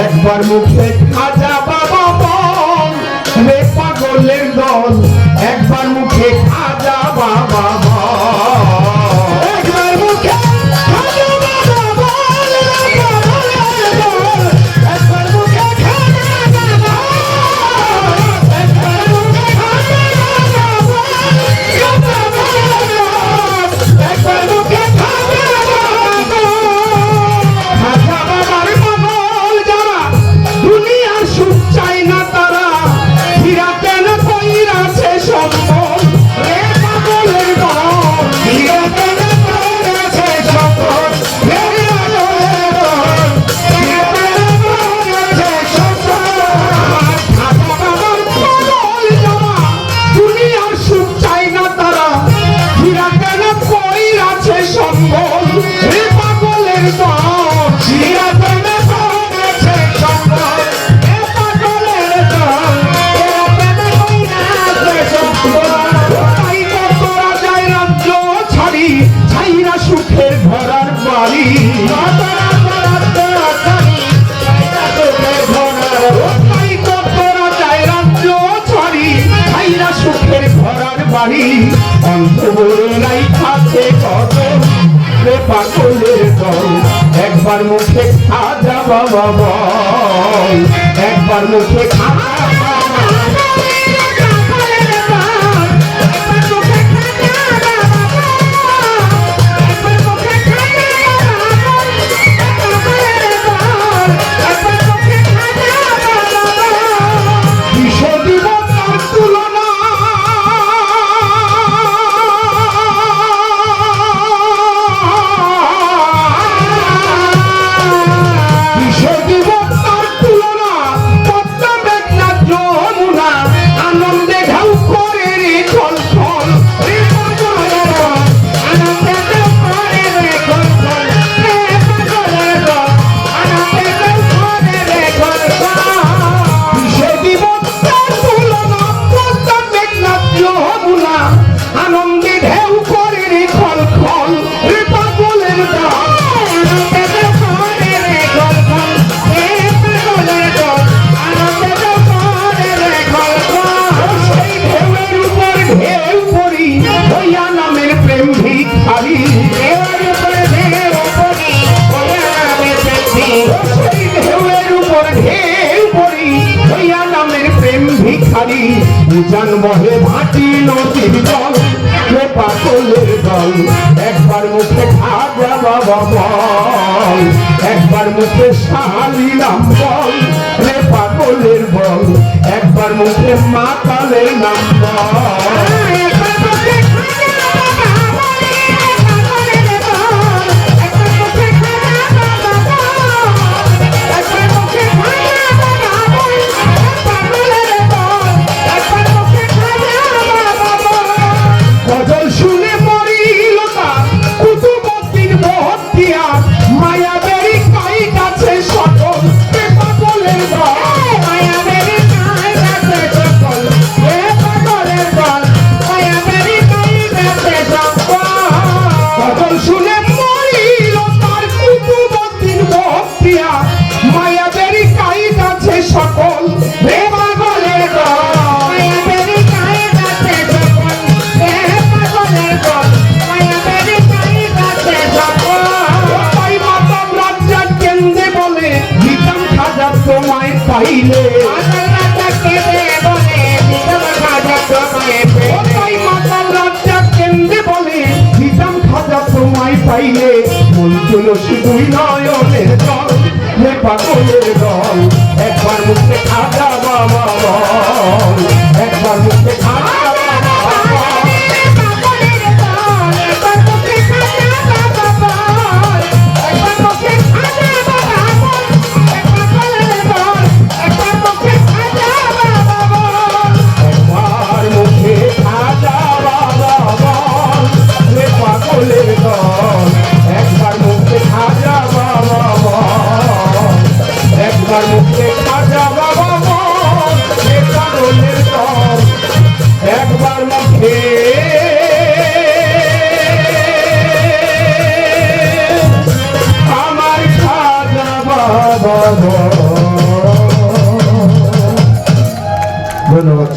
একবার মুখে খাজা বাবা বল রে পাগলের দল, একবার মুখে খাজা বাবা বল, একবার মুখে খাজা বাবা বল রে পাগলের দল, একবার মুখে খাজা বাবা বল, একবার মুখে খাজা বাবা বল, একবার মুখে খাজা বাবা বল। খাজা বাবার পাগল যারা দুনিয়ার সুখ চায় না তারা ফিরাতে না কইরাছে সম্পদ রে পাগলের দল, ফিরাতে না কইরাছে সম্পদ রে পাগলের দল, ফিরাতে না কইরাছে সম্পদ। খাজা বাবার পাগল যারা দুনিয়ার সুখ চায় না তারা ফিরাতে না কইরাছে সম্পদ রে পাগলের দল, ফিরাতে না কইরাছে সম্পদ রে পাগলের দল, ফিরাতে না কইরাছে সম্পদ। তাই তো তোরা যায় রাজ্য ছাড়ি ছাইরা সুখের ঘরার বাড়ি, তাই তো তোরা যায় রাজ্য ছাড়ি ছাইরা সুখের ঘরার বাড়ি, অন্তরেরাই খাচ্ছে কত রে পাগলের দল, একবার মুখে খাজা বাবা বল, একবার মুখে খাজা বাবা বল। উজান বহে ভাটি নদীর জল রে পাগলের দল, একবার মুখে খাজা বাবা বল, একবার মুখে শালিরাম বল রে পাগলের বল, একবার মুখে মাতালের নাম বল। গজল শুনে মরিল তার কুতুবউদ্দিন বখতিয়ার, মায়াবেরি কাই কাছে সকল রে পাগলের দল, মায়াবেরি কাই কাছে সকল রে পাগলের দল, মায়াবেরি কাই কাছে সকল। গজল শুনে মরিল তার কুতুবউদ্দিন বখতিয়ার, মায়াবেরি কাই কাছে সকল রে পাগলের দল, মায়াবেরি কাই কাছে সকল রে পাগলের দল, মায়াবেরি কাই কাছে সকল। তাই মাতাম রাজ্জাক কেন্দ্রে বলে নিতাম খাজা তোমায় পাইলে, তাই মাতাম রাজ্জাক কেন্দ্রে বলে নিতাম খাজা তোমায় পাইলে, মন তুলসী দুই নয়নের জল রে পাগলের দল, একবার মুখে খাজা বাবা বল, একবার মুখে খাজা বাবা বল। একবার মুখে খাজা বাবা বল রে পাগলের দল, একবার মুখে খাজা বাবা বল, একবার মুখে খাজা বাবা বল রে পাগলের দল, একবার বাবা বল। ধন্যবাদ।